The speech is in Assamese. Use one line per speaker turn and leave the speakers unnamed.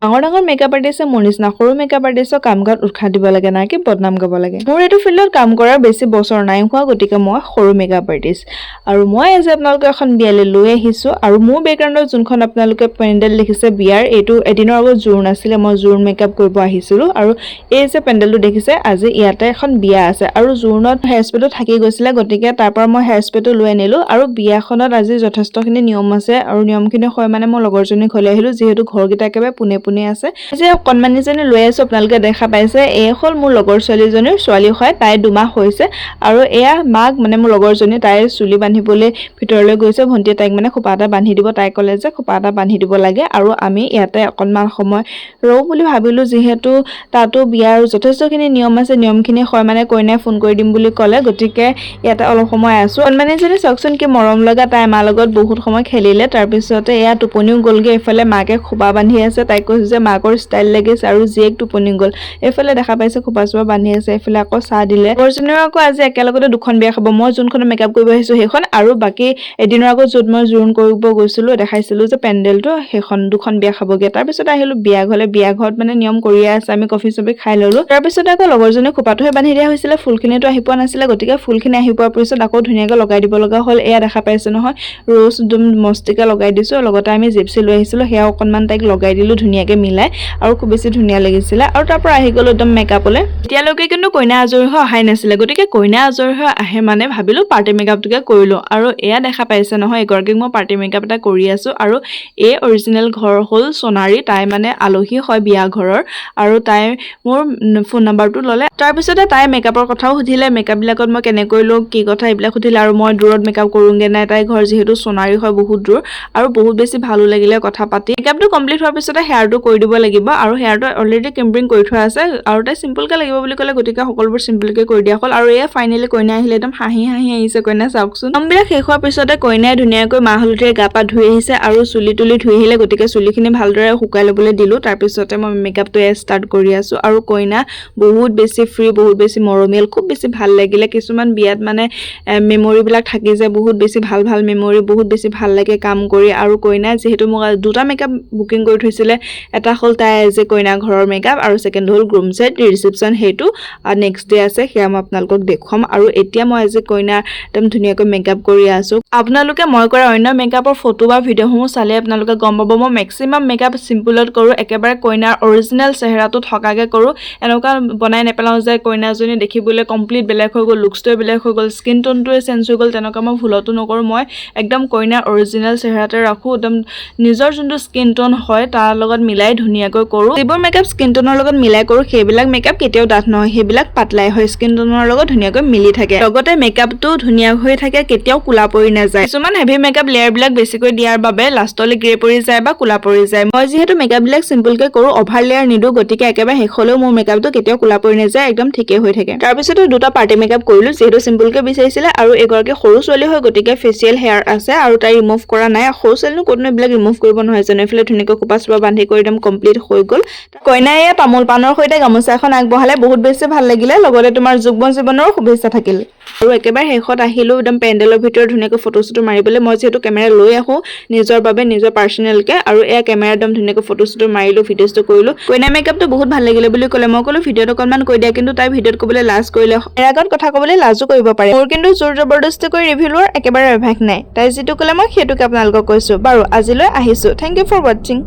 ডাঙৰ ডাঙৰ মেকআপ আৰ্টিষ্টে মোৰ নিচিনা সৰু মেকআপ আৰ্টিষ্টক কাম কৰাত উৎসাহ দিব লাগে না কি বদনাম গাব লাগে। মোৰ এইটো ফিল্ডত কাম কৰাৰ বেছি বছৰ নাই হোৱা, গতিকে মই সৰু মেকআপ আৰ্টিষ্ট। আৰু মই আজি আপোনালোকক এখন বিয়ালৈ লৈ আহিছোঁ। আৰু মোৰ বেকগ্ৰাউণ্ডত যোনখন আপোনালোকে পেণ্ডেল দেখিছে বিয়াৰ, এইটো এদিনৰ আগত জোৰোণ আছিলে, মই জোৰোণ মেকআপ কৰিব আহিছিলোঁ। আৰু এই যে পেণ্ডেলটো দেখিছে, আজি ইয়াতে এখন বিয়া আছে আৰু জোৰোণত হেয়াৰ স্প্ৰেটো থাকি গৈছিলে, গতিকে তাৰ পৰা মই হেয়াৰ স্প্ৰেটো লৈ আনিলোঁ। আৰু বিয়াখনত আজি যথেষ্টখিনি নিয়ম আছে আৰু নিয়মখিনি হয় মানে মই লগৰজনী ঘৰলৈ আহিলোঁ, যিহেতু ঘৰকেইটা একেবাৰে পোনে পোনে আছে। যে অকণমানিজনী লৈ আছোঁ, আপোনালোকে দেখা পাইছে, এই হ'ল মোৰ লগৰ ছোৱালীজনীৰ ছোৱালী হয়, তাই 2 মাহ হৈছে। আৰু এয়া মাক মানে মোৰ লগৰজনী, তাইৰ চুলি বান্ধিবলৈ ভিতৰলৈ গৈছে। ভণ্টিয়ে তাইক মানে খোপা এটা বান্ধি দিব, তাই ক'লে যে খোপা এটা বান্ধি দিব লাগে। আৰু আমি ইয়াতে অকণমান সময় ৰওঁ বুলি ভাবিলোঁ, যিহেতু তাতো বিয়াৰ যথেষ্টখিনি নিয়ম আছে, নিয়মখিনি হয় মানে কইনাই ফোন কৰি দিম বুলি ক'লে, গতিকে ইয়াতে অলপ সময় আছোঁ। অকণমানিজনী চাওকচোন কি মৰম লগা, তাই মাৰ লগত বহুত সময় খেলিলে, তাৰপিছতে এয়া টোপনিও গ'লগৈ। এইফালে মাকে খোপা বান্ধি আছে, তাইক কৈছে যে মাকৰ ষ্টাইল লাগিছে, আৰু জীয়েক টোপনি গ'ল। এইফালে দেখা পাইছে খোপা চোপা বান্ধি আছে, এইফালে আকৌ চাহ দিলে। লগৰজনীও আকৌ আজি একেলগতে 2খন বিয়া খাব, মই যোনখনত মেকআপ কৰিব আহিছোঁ সেইখন, আৰু বাকী এদিনৰ আগত য'ত মই জোৰোণ কৰিব গৈছিলোঁ দেখাইছিলোঁ যে পেণ্ডেলটো, সেইখন 2খন বিয়া খাবগৈ। তাৰপিছত আহিলোঁ বিয়া ঘৰলৈ। বিয়া ঘৰত মানে নিয়ম কৰিয়ে আছে, আমি কফি চফি খাই ল'লোঁ। তাৰপিছত আকৌ লগৰজনী খোপাটোহে বান্ধি দিয়া হৈছিলে, ফুলখিনিতো আহি পোৱা নাছিলে, গতিকে ফুলখিনি আহি পোৱাৰ পিছত আকৌ ধুনীয়াকৈ লগাই দিব লগা হ'ল। এয়া দেখা পাইছে নহয়, ৰ'জ একদম মস্তিকে লগাই দিছোঁ। লগতে আমি জিপচি লৈ আহিছিলোঁ, সেয়া অকণমান তাইক লগাই দিলোঁ ধুনীয়াকৈ মিলাই, আৰু খুব বেছি ধুনীয়া লাগিছিলে। আৰু তাৰ পৰা আহি গ'লোঁ একদম মেকআপলৈ। এতিয়ালৈকে কিন্তু কইনা আজৰি হৈ অহাই নাছিলে, গতিকে কইনা আজৰি হৈ আহে মানে ভাবিলোঁ পাৰ্টি মেকআপটোকে কৰি লওঁ। আৰু এয়া দেখা পাইছে নহয়, এগৰাকীক মই পাৰ্টি মেকআপ এটা কৰি আছোঁ। আৰু এই অৰিজিনেল ঘৰ হ'ল সোণাৰী, তাই মানে আলহী হয় বিয়া ঘৰৰ, আৰু তাই মোৰ ফোন নাম্বাৰটো ল'লে। তাৰপিছতে তাই মেকআপৰ কথাও সুধিলে, মেকআপবিলাকত মই কেনেকৈ লওঁ কি কথা এইবিলাক সুধিলে, আৰু মই দূৰত মেকআপ কৰোঁগৈ নাই। তাইৰ ঘৰ যিহেতু সোণাৰী হয়, বহুত দূৰ, আৰু বহুত বেছি ভালো লাগিলে কথা পাতি। মেকআপটো কমপ্লিট হোৱাৰ পিছতে হেয়াৰটো কৰি দিব লাগিব, আৰু হেয়াৰটো অলৰেডি ক্ৰিম্পিং কৰি থোৱা আছে, আৰু তাই চিম্পলকৈ লাগিব বুলি ক'লে, গতিকে সকলোবোৰ চিম্পলকৈ কৰি দিয়া হ'ল। আৰু এয়া ফাইনেলি কইনা আহিলে, একদম হাঁহি হাঁহি আহিছে কইনা, চাওকচোন। কামবিলাক শেষ হোৱাৰ পিছতে কইনাই ধুনীয়াকৈ মাহ হালধিৰে গা পা ধুই আহিছে, আৰু চুলি তুলি ধুই আহিলে, গতিকে চুলিখিনি ভালদৰে শুকাই ল'বলৈ দিলোঁ। তাৰপিছতে মই মেকআপটো ষ্টাৰ্ট কৰি আছোঁ। আৰু কইনা বহুত বেছি ফ্ৰী, বহুত বেছি মৰমীয়াল, খুব বেছি ভাল লাগিলে। কিছুমান বিয়াত মানে মেমৰিবিলাক থাকি যায়, বহুত বেছি ভাল ভাল মেমৰি, বহুত বেছি ভাল লাগে কাম কৰি। আৰু কইনাই যিহেতু মোক 2টা মেকআপ বুকিং কৰি থৈছিলে, এটা হ'ল তাই যে কইনা ঘৰৰ মেকআপ, আৰু ছেকেণ্ড হ'ল গ্ৰুম ছেট ৰিচিপশ্যন, সেইটো নেক্সট ডে আছে, সেয়া মই আপোনালোকক দেখুৱাম। আৰু এতিয়া মই আজি কইনা একদম ধুনীয়াকৈ মেকআপ কৰি আছোঁ। আপোনালোকে মই কৰা অন্য মেকআপৰ ফটো বা ভিডিঅ'সমূহ চালে আপোনালোকে গম পাব, মই মেক্সিমাম মেকআপ চিম্পুলত কৰোঁ, একেবাৰে কইনাৰ অৰিজিনেল চেহেৰাটো থকাকৈ কৰোঁ। এনেকুৱা বনাই নেপেলাওঁ যে কইনাজনী দেখিবলৈ কমপ্লিট বেলেগ হৈ গ'ল, লুকছটোৱে বেলেগ হৈ গ'ল, স্কিন টোনটোৱে চেঞ্জ হৈ গ'ল, তেনেকুৱা মই ভুলতো নকৰোঁ। মই একদম কইনাৰ অৰিজিনেল চেহেৰাতে ৰাখোঁ, একদম নিজৰ যোনটো স্কিন টোন হয় তাৰ লগত মিলাই ধুনীয়াকৈ কৰোঁ। যিবোৰ মেকআপ স্কিন টোনৰ লগত মিলাই কৰোঁ, সেইবিলাক মেকআপ কেতিয়াও ডাঠ নহয়, সেইবিলাক পাতলাই হয়, স্কিন টোনৰ লগত ধুনীয়াকৈ মিলি থাকে। লগতে মেকআপটো ধুনীয়া হৈ থাকে, কেতিয়াও কোলা পৰি নাযায়। কিছুমান হেভি মেকআপ লেয়াৰবিলাক বেছিকৈ দিয়াৰ বাবে লাষ্টলৈ গ্ৰে পৰি যায় বা কোলা পৰি যায়। মই যিহেতু মেকআপবিলাক চিম্পলকৈ কৰোঁ, অভাৰ লেয়াৰ নিদিওঁ, গতিকে একেবাৰে শেষলৈও মোৰ মেকআপটো কেতিয়াও কোলা পৰি নাযায়, একদম ঠিকেই হৈ থাকে। তাৰপিছতো 2টা পাৰ্টি মেকআপ কৰিলোঁ, যিহেতু চিম্পলকৈ বিচাৰিছিলে, আৰু এগৰাকী সৰু ছোৱালী হয়, গতিকে ফেচিয়েল হেয়াৰ আছে, আৰু তাই ৰিমুভ কৰা নাই। সৰু ছোৱালীনো ক'তনো এইবিলাক ৰিমুভ কৰিব নহয় জানো। এইফালে ধুনীয়াকৈ খোপা চোপা বান্ধি কৰি একদম কমপ্লিট হৈ গ'ল। কইনাই তামোল পাণৰ সৈতে গামোচা এখন আগবঢ়ালে, বহুত বেছি ভাল লাগিলে। লগতে তোমাৰ যুগ্ম জীৱনৰো শুভেচ্ছা থাকিল। আৰু একেবাৰে শেষত আহিলোঁ একদম পেণ্ডেলৰ ভিতৰত ধুনীয়াকৈ ফটো চটো মাৰিবলৈ। মই যিহেতু কেমেৰা লৈ আহোঁ নিজৰ বাবে, নিজৰ পাৰ্চনেলকৈ, আৰু এয়া কেমেৰা একদম ধুনীয়াকৈ ফটো চটো মাৰিলোঁ, ভিডিঅ'টো কৰিলোঁ। কইনা মেকআপটো বহুত ভাল লাগিলে বুলি ক'লে, মই ক'লোঁ ভিডিঅ'ত অকণমান কৈ দিয়া, কিন্তু তাই ভিডিঅ'ত ক'বলৈ লাজ কৰিলে। ইয়াৰ আগত কথা ক'বলৈ লাজো কৰিব পাৰে, মোৰ কিন্তু জোৰ জবৰদস্তি কৰি ৰিভিউ লোৱাৰ একেবাৰে অভ্যাস নাই। তাই যিটো ক'লে মই সেইটোকে আপোনালোকক কৈছোঁ। বাৰু আজিলৈ আহিছোঁ, থেংক ইউ ফৰ ৱাটচিং।